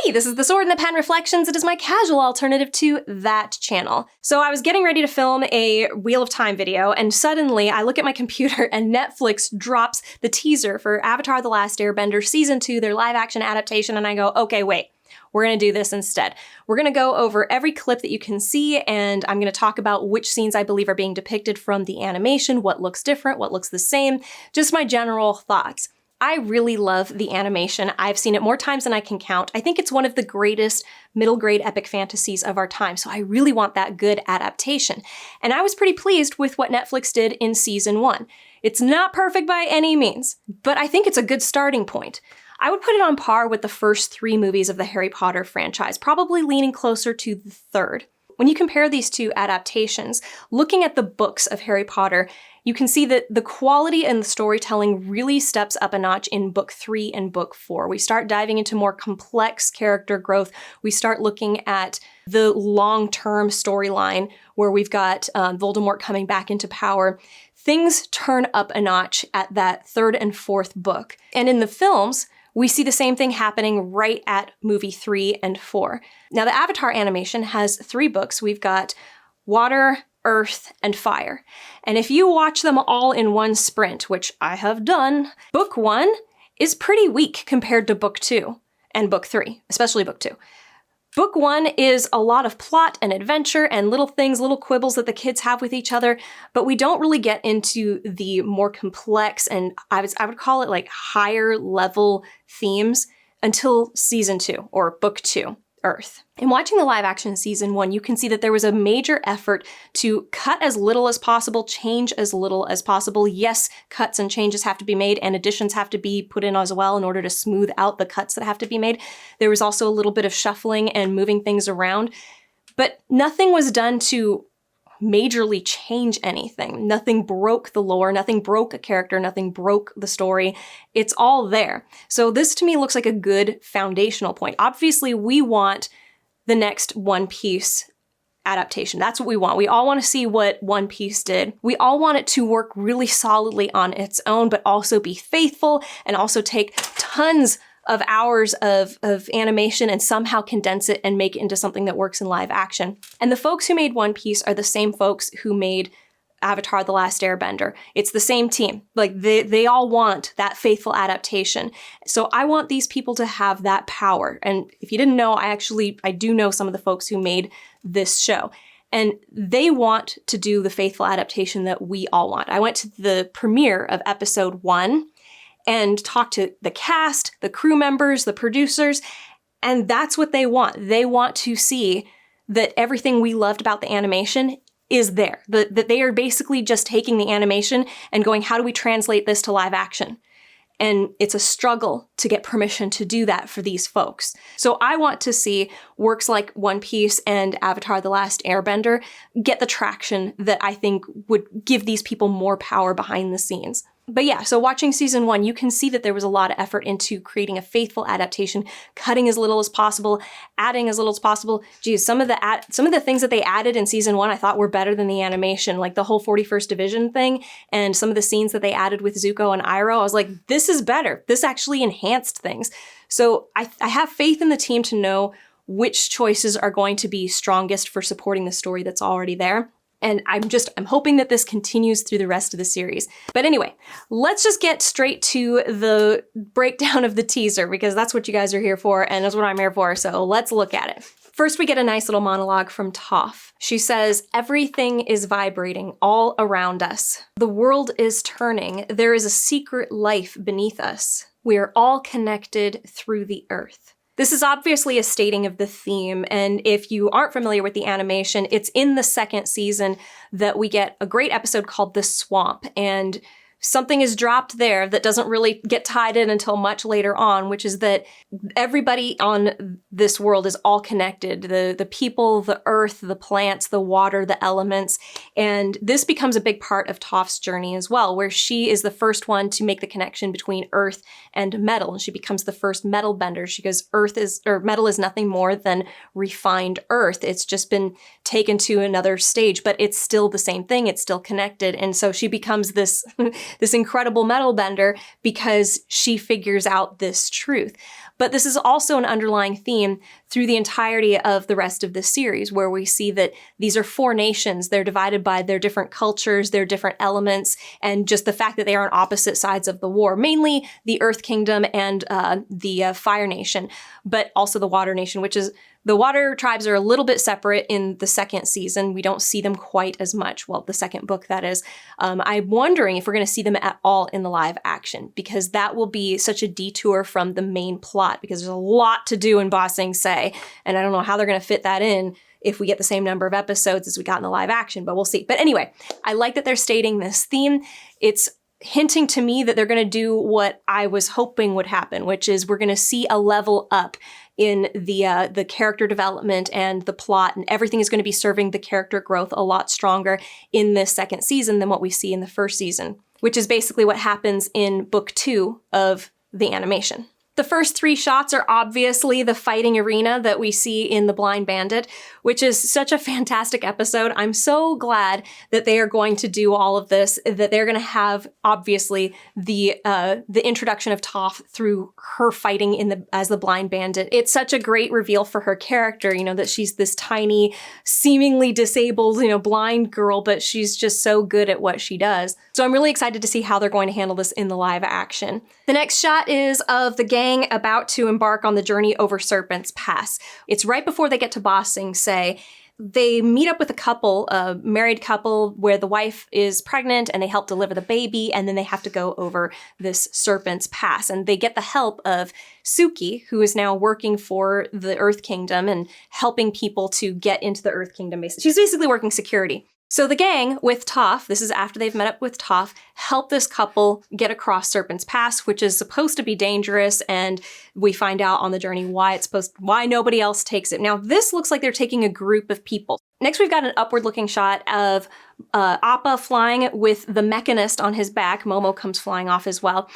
Hey, this is the Sword and the Pen Reflections. It is my casual alternative to that channel. So I was getting ready to film a Wheel of Time video, and suddenly I look at my computer and Netflix drops the teaser for Avatar: The Last Airbender Season 2, their live-action adaptation, and I go, okay, wait. We're going to do this instead. We're going to go over every clip that you can see, and I'm going to talk about which scenes I believe are being depicted from the animation, what looks different, what looks the same, just my general thoughts. I really love the animation. I've seen it more times than I can count. I think it's one of the greatest middle grade epic fantasies of our time, so I really want that good adaptation. And I was pretty pleased with what Netflix did in season 1. It's not perfect by any means, but I think it's a good starting point. I would put it on par with the first 3 movies of the Harry Potter franchise, probably leaning closer to the third. When you compare these two adaptations, looking at the books of Harry Potter, you can see that the quality and the storytelling really steps up a notch in book 3 and book 4. We start diving into more complex character growth. We start looking at the long-term storyline where we've got Voldemort coming back into power. Things turn up a notch at that 3rd and 4th book. And in the films, we see the same thing happening right at movie 3 and 4. Now, the Avatar animation has 3 books. We've got Water, Earth, and Fire. And if you watch them all in one sprint, which I have done, book 1 is pretty weak compared to book 2 and book 3, especially book 2. Book 1 is a lot of plot and adventure and little things, little quibbles that the kids have with each other, but we don't really get into the more complex and I would call it like higher level themes until season 2 or book 2, Earth. In watching the live action season 1, you can see that there was a major effort to cut as little as possible, change as little as possible. Yes, cuts and changes have to be made and additions have to be put in as well in order to smooth out the cuts that have to be made. There was also a little bit of shuffling and moving things around, but nothing was done to majorly change anything. Nothing broke the lore, nothing broke a character, nothing broke the story. It's all there. So this to me looks like a good foundational point. Obviously, we want the next One Piece adaptation. That's what we want. We all want to see what One Piece did. We all want it to work really solidly on its own, but also be faithful and also take tons of hours of animation and somehow condense it and make it into something that works in live action. And the folks who made One Piece are the same folks who made Avatar: The Last Airbender. It's the same team. Like, they all want that faithful adaptation. So I want these people to have that power. And if you didn't know, I do know some of the folks who made this show. And they want to do the faithful adaptation that we all want. I went to the premiere of episode 1 and talk to the cast, the crew members, the producers, and that's what they want. They want to see that everything we loved about the animation is there. That they are basically just taking the animation and going, how do we translate this to live action? And it's a struggle to get permission to do that for these folks. So I want to see works like One Piece and Avatar: The Last Airbender get the traction that I think would give these people more power behind the scenes. But yeah, so watching season 1, you can see that there was a lot of effort into creating a faithful adaptation, cutting as little as possible, adding as little as possible. Geez, some of the things that they added in season 1 I thought were better than the animation, like the whole 41st Division thing, and some of the scenes that they added with Zuko and Iroh. I was like, this is better. This actually enhanced things. So I have faith in the team to know which choices are going to be strongest for supporting the story that's already there. And I'm hoping that this continues through the rest of the series. But anyway, let's just get straight to the breakdown of the teaser, because that's what you guys are here for, and that's what I'm here for, so let's look at it. First, we get a nice little monologue from Toph. She says, "Everything is vibrating all around us. The world is turning. There is a secret life beneath us. We are all connected through the earth." This is obviously a stating of the theme, and if you aren't familiar with the animation, it's in the 2nd season that we get a great episode called The Swamp, and something is dropped there that doesn't really get tied in until much later on, which is that everybody on this world is all connected. The people, the earth, the plants, the water, the elements. And this becomes a big part of Toph's journey as well, where she is the first one to make the connection between earth and metal. And she becomes the first metal bender. She goes, metal is nothing more than refined earth. It's just been taken to another stage, but it's still the same thing. It's still connected. And so she becomes this this incredible metal bender because she figures out this truth. But this is also an underlying theme through the entirety of the rest of the series, where we see that these are 4 nations. They're divided by their different cultures, their different elements, and just the fact that they are on opposite sides of the war, mainly the Earth Kingdom and the Fire Nation, but also the Water Nation, which is the water tribes are a little bit separate in the second season. We don't see them quite as much. Well, the second book, that is. I'm wondering if we're going to see them at all in the live action, because that will be such a detour from the main plot, because there's a lot to do in Ba Sing Se, and I don't know how they're going to fit that in if we get the same number of episodes as we got in the live action, but we'll see. But anyway, I like that they're stating this theme. It's hinting to me that they're going to do what I was hoping would happen, which is we're going to see a level up in the character development and the plot, and everything is going to be serving the character growth a lot stronger in this second season than what we see in the first season, which is basically what happens in book 2 of the animation. The first 3 shots are obviously the fighting arena that we see in The Blind Bandit, which is such a fantastic episode. I'm so glad that they are going to do all of this, that they're going to have, obviously, the introduction of Toph through her fighting as the Blind Bandit. It's such a great reveal for her character, that she's this tiny, seemingly disabled, blind girl, but she's just so good at what she does. So I'm really excited to see how they're going to handle this in the live action. The next shot is of the gang about to embark on the journey over Serpent's Pass. It's right before they get to Ba Sing Se. They meet up with a married couple, where the wife is pregnant and they help deliver the baby, and then they have to go over this Serpent's Pass. And they get the help of Suki, who is now working for the Earth Kingdom and helping people to get into the Earth Kingdom. She's basically working security. So the gang with Toph, this is after they've met up with Toph, help this couple get across Serpent's Pass, which is supposed to be dangerous, and we find out on the journey why nobody else takes it. Now, this looks like they're taking a group of people. Next, we've got an upward-looking shot of Appa flying with the Mechanist on his back. Momo comes flying off as well.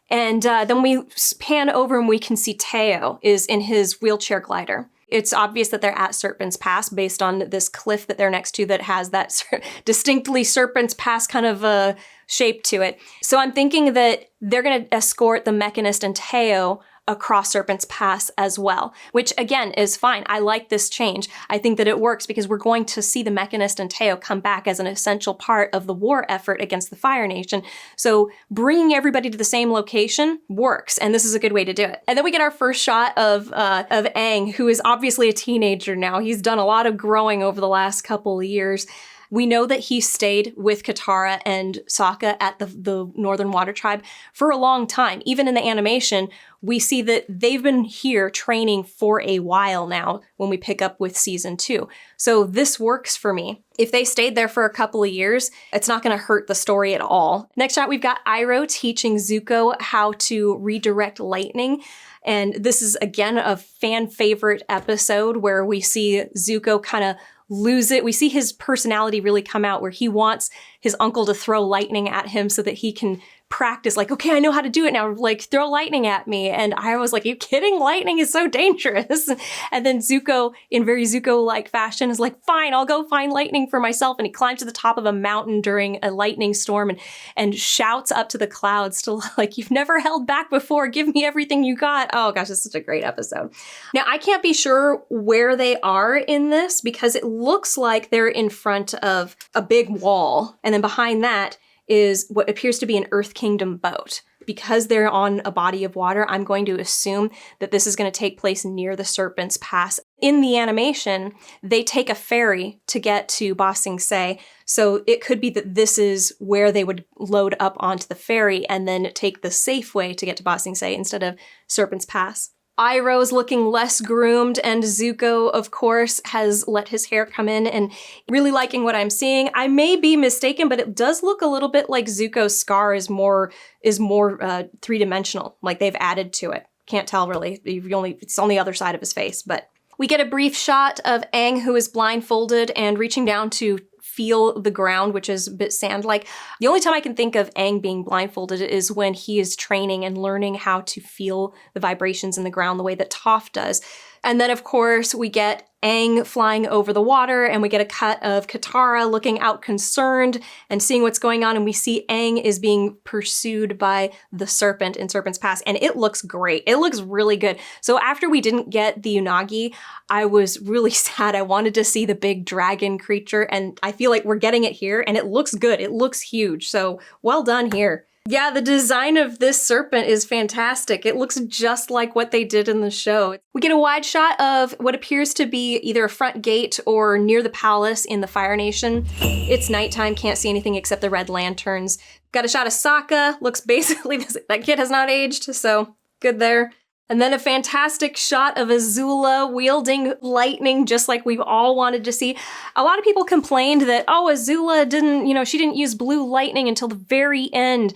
And then we pan over and we can see Teo is in his wheelchair glider. It's obvious that they're at Serpent's Pass based on this cliff that they're next to that has that distinctly Serpent's Pass kind of shape to it. So I'm thinking that they're going to escort the Mechanist and Teo across Serpent's Pass as well, which again is fine. I like this change. I think that it works because we're going to see the Mechanist and Teo come back as an essential part of the war effort against the Fire Nation. So bringing everybody to the same location works, and this is a good way to do it. And then we get our first shot of Aang, who is obviously a teenager now. He's done a lot of growing over the last couple of years. We know that he stayed with Katara and Sokka at the Northern Water Tribe for a long time. Even in the animation, we see that they've been here training for a while now when we pick up with season 2. So this works for me. If they stayed there for a couple of years, it's not going to hurt the story at all. Next shot, we've got Iroh teaching Zuko how to redirect lightning. And this is, again, a fan favorite episode where we see Zuko kind of lose it. We see his personality really come out, where he wants his uncle to throw lightning at him so that he can practice, like, okay, I know how to do it now, like, throw lightning at me. And I was like, are you kidding? Lightning is so dangerous. And then Zuko, in very Zuko-like fashion, is like, fine, I'll go find lightning for myself. And he climbs to the top of a mountain during a lightning storm and shouts up to the clouds to, like, you've never held back before, give me everything you got. Oh gosh, it's such a great episode. Now, I can't be sure where they are in this because it looks like they're in front of a big wall. And then behind that is what appears to be an Earth Kingdom boat. Because they're on a body of water, I'm going to assume that this is going to take place near the Serpent's Pass. In the animation, they take a ferry to get to Ba Sing Se, so it could be that this is where they would load up onto the ferry and then take the safe way to get to Ba Sing Se instead of Serpent's Pass. Iroh's looking less groomed, and Zuko, of course, has let his hair come in, and really liking what I'm seeing. I may be mistaken, but it does look a little bit like Zuko's scar is more three-dimensional, like they've added to it. Can't tell really. It's on the other side of his face, but we get a brief shot of Aang, who is blindfolded and reaching down to feel the ground, which is a bit sand-like. The only time I can think of Aang being blindfolded is when he is training and learning how to feel the vibrations in the ground the way that Toph does. And then, of course, we get Aang flying over the water, and we get a cut of Katara looking out concerned and seeing what's going on, and we see Aang is being pursued by the serpent in Serpent's Pass, and it looks great. It looks really good. So after we didn't get the Unagi, I was really sad. I wanted to see the big dragon creature, and I feel like we're getting it here, and it looks good. It looks huge, so well done here. Yeah, the design of this serpent is fantastic. It looks just like what they did in the show. We get a wide shot of what appears to be either a front gate or near the palace in the Fire Nation. It's nighttime, can't see anything except the red lanterns. Got a shot of Sokka, looks basically, that kid has not aged, so good there. And then a fantastic shot of Azula wielding lightning just like we've all wanted to see. A lot of people complained that, oh, Azula didn't, she didn't use blue lightning until the very end.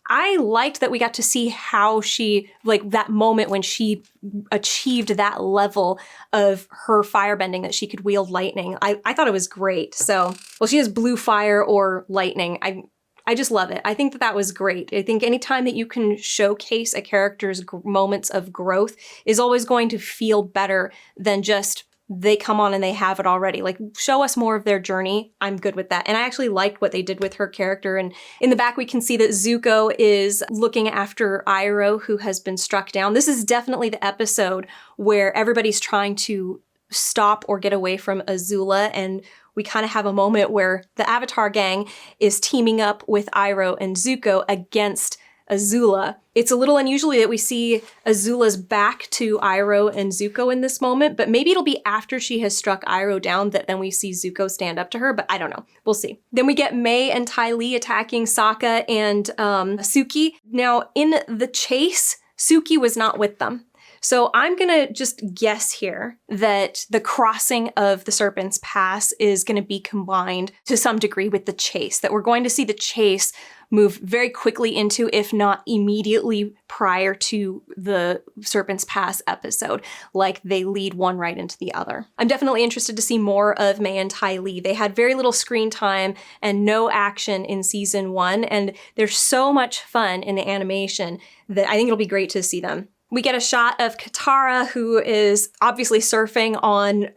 I liked that we got to see how she, like that moment when she achieved that level of her firebending, that she could wield lightning. I thought it was great. So, well, she has blue fire or lightning. I just love it. I think that was great. I think anytime that you can showcase a character's moments of growth is always going to feel better than just they come on and they have it already. Like, show us more of their journey. I'm good with that. And I actually liked what they did with her character. And in the back, we can see that Zuko is looking after Iroh, who has been struck down. This is definitely the episode where everybody's trying to stop or get away from Azula, and we kind of have a moment where the Avatar gang is teaming up with Iroh and Zuko against Azula. It's a little unusual that we see Azula's back to Iroh and Zuko in this moment, but maybe it'll be after she has struck Iroh down that then we see Zuko stand up to her, but I don't know. We'll see. Then we get Mai and Ty Lee attacking Sokka and Suki. Now, in the chase, Suki was not with them. So I'm gonna just guess here that the crossing of the Serpent's Pass is gonna be combined to some degree with the chase, that we're going to see the chase move very quickly into, if not immediately prior to the Serpent's Pass episode, like they lead one right into the other. I'm definitely interested to see more of Mai and Ty Lee. They had very little screen time and no action in season 1, and there's so much fun in the animation that I think it'll be great to see them. We get a shot of Katara, who is obviously surfing on,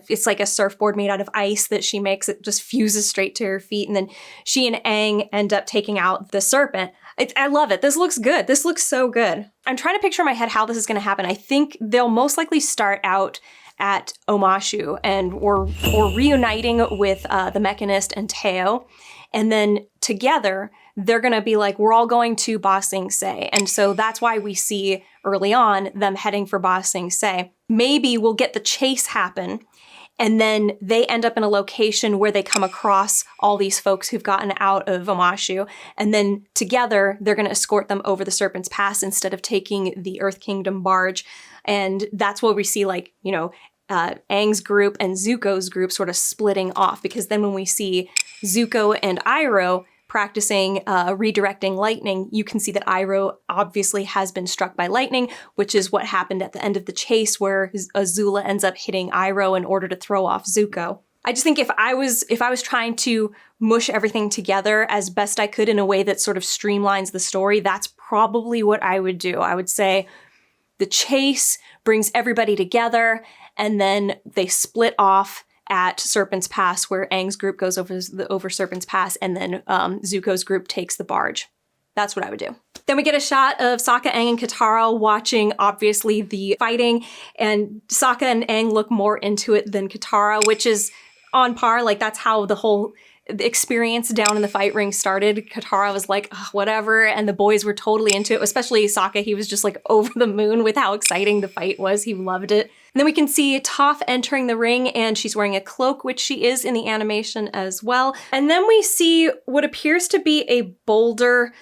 it's like a surfboard made out of ice that she makes. It just fuses straight to her feet. And then she and Aang end up taking out the serpent. I love it. This looks good. This looks so good. I'm trying to picture in my head how this is going to happen. I think they'll most likely start out at Omashu or reuniting with the Mechanist and Teo. And then together, they're going to be like, we're all going to Ba Sing Se. And so that's why we see early on them heading for Ba Sing Se. Maybe we'll get the chase happen, and then they end up in a location where they come across all these folks who've gotten out of Omashu. And then together, they're going to escort them over the Serpent's Pass instead of taking the Earth Kingdom barge. And that's where we see Aang's group and Zuko's group sort of splitting off, because then when we see Zuko and Iroh practicing redirecting lightning, you can see that Iroh obviously has been struck by lightning, which is what happened at the end of the chase where Azula ends up hitting Iroh in order to throw off Zuko. I just think if I was trying to mush everything together as best I could in a way that sort of streamlines the story, that's probably what I would do. I would say the chase brings everybody together, and then they split off at Serpent's Pass, where Aang's group goes over Serpent's Pass, and then Zuko's group takes the barge. That's what I would do. Then we get a shot of Sokka, Aang, and Katara watching, obviously, the fighting, and Sokka and Aang look more into it than Katara, which is on par. Like, that's how the whole experience down in the fight ring started. Katara was like, whatever, and the boys were totally into it, especially Sokka. He was just like over the moon with how exciting the fight was. He loved it. And then we can see Toph entering the ring, and she's wearing a cloak, which she is in the animation as well. And then we see what appears to be a boulder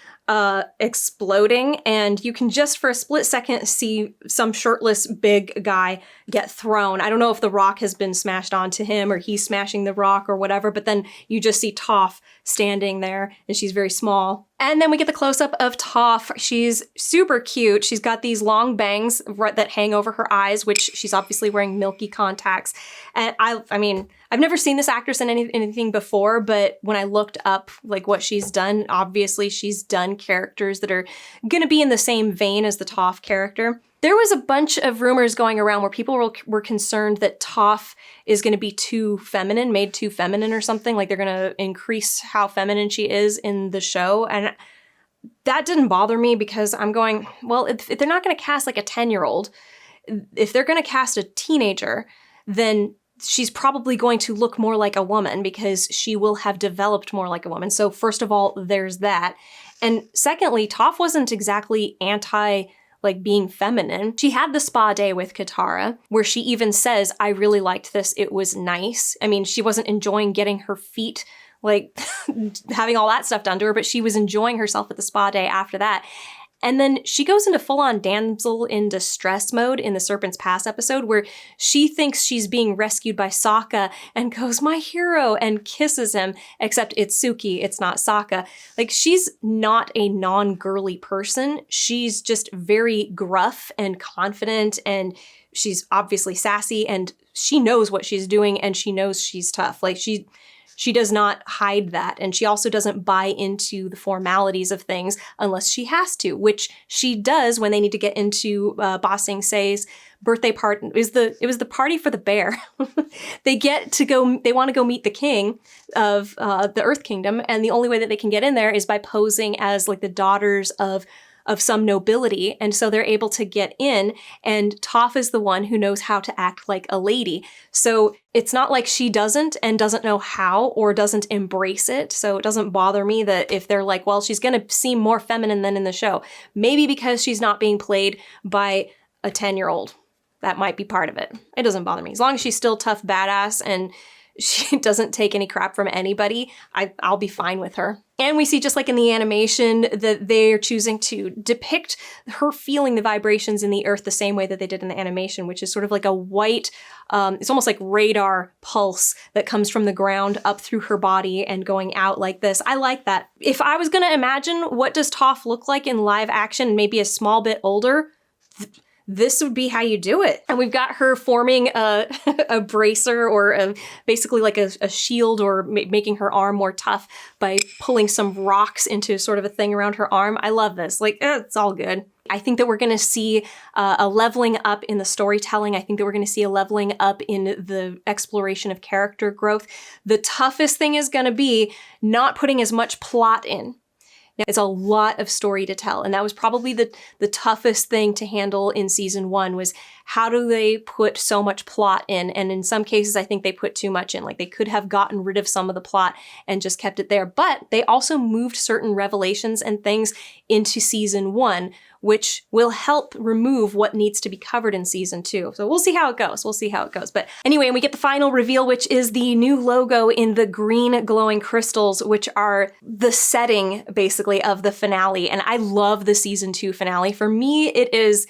exploding, and you can just for a split second see some shirtless big guy get thrown. I don't know if the rock has been smashed onto him or he's smashing the rock or whatever, but then you just see Toph standing there, and she's very small. And then we get the close-up of Toph. She's super cute. She's got these long bangs that hang over her eyes, which she's obviously wearing milky contacts. And I mean, I've never seen this actress in anything before, but when I looked up like what she's done, obviously she's done characters that are gonna be in the same vein as the Toph character. There was a bunch of rumors going around where people were concerned that Toph is going to be too feminine, made too feminine or something. Like they're going to increase how feminine she is in the show. And that didn't bother me because I'm going, well, if they're not going to cast like a 10-year-old, if they're going to cast a teenager, then she's probably going to look more like a woman because she will have developed more like a woman. So first of all, there's that. And secondly, Toph wasn't exactly anti like being feminine. She had the spa day with Katara where she even says, I really liked this. It was nice. I mean, she wasn't enjoying getting her feet, like having all that stuff done to her, but she was enjoying herself at the spa day after that. And then she goes into full-on damsel in distress mode in the Serpent's Pass episode where she thinks she's being rescued by Sokka and goes, my hero, and kisses him, except it's Suki, it's not Sokka. Like, she's not a non-girly person. She's just very gruff and confident, and she's obviously sassy, and she knows what she's doing, and she knows she's tough. Like, she does not hide that, and she also doesn't buy into the formalities of things unless she has to, which she does when they need to get into Ba Sing Se's birthday party. It was the party for the bear. They want to go meet the king of the Earth Kingdom, and the only way that they can get in there is by posing as like the daughters of some nobility, and so they're able to get in, and Toph is the one who knows how to act like a lady. So it's not like she doesn't know how or doesn't embrace it, so it doesn't bother me that if they're like, well, she's gonna seem more feminine than in the show. Maybe because she's not being played by a 10-year-old. That might be part of it. It doesn't bother me. As long as she's still tough badass and she doesn't take any crap from anybody, I'll be fine with her. And we see, just like in the animation, that they're choosing to depict her feeling the vibrations in the earth the same way that they did in the animation, which is sort of like a white, it's almost like radar pulse that comes from the ground up through her body and going out like this. I like that. If I was gonna imagine what does Toph look like in live action, maybe a small bit older, this would be how you do it. And we've got her forming a bracer or basically like a shield, or making her arm more tough by pulling some rocks into sort of a thing around her arm. I love this. Like, it's all good. I think that we're going to see a leveling up in the storytelling. I think that we're going to see a leveling up in the exploration of character growth. The toughest thing is going to be not putting as much plot in. Now, it's a lot of story to tell, and that was probably the toughest thing to handle in season 1, was how do they put so much plot in? And in some cases, I think they put too much in. Like, they could have gotten rid of some of the plot and just kept it there. But they also moved certain revelations and things into season 1, which will help remove what needs to be covered in season 2. So we'll see how it goes. But anyway, and we get the final reveal, which is the new logo in the green glowing crystals, which are the setting, basically, of the finale. And I love the season 2 finale. For me, it is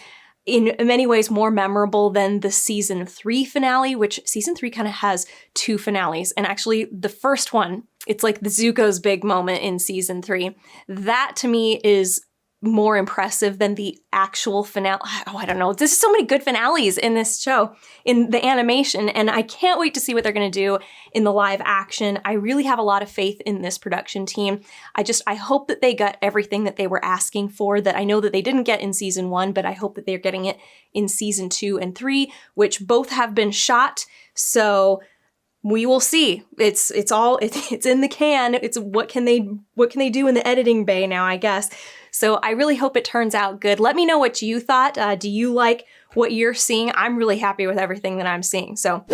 in many ways more memorable than the season 3 finale, which season 3 kind of has 2 finales. And actually, the first one, it's like the Zuko's big moment in season 3. That, to me, is more impressive than the actual finale. Oh, I don't know. There's so many good finales in this show, in the animation, and I can't wait to see what they're going to do in the live action. I really have a lot of faith in this production team. I hope that they got everything that they were asking for, that I know that they didn't get in season 1, but I hope that they're getting it in season 2 and 3, which both have been shot. So we will see. It's in the can. It's what can they do in the editing bay now, I guess. So I really hope it turns out good. Let me know what you thought. Do you like what you're seeing? I'm really happy with everything that I'm seeing. So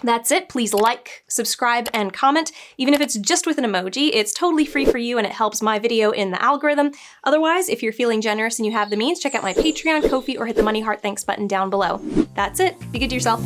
that's it. Please like, subscribe, and comment. Even if it's just with an emoji, it's totally free for you and it helps my video in the algorithm. Otherwise, if you're feeling generous and you have the means, check out my Patreon, Ko-fi, or hit the money heart thanks button down below. That's it. Be good to yourself.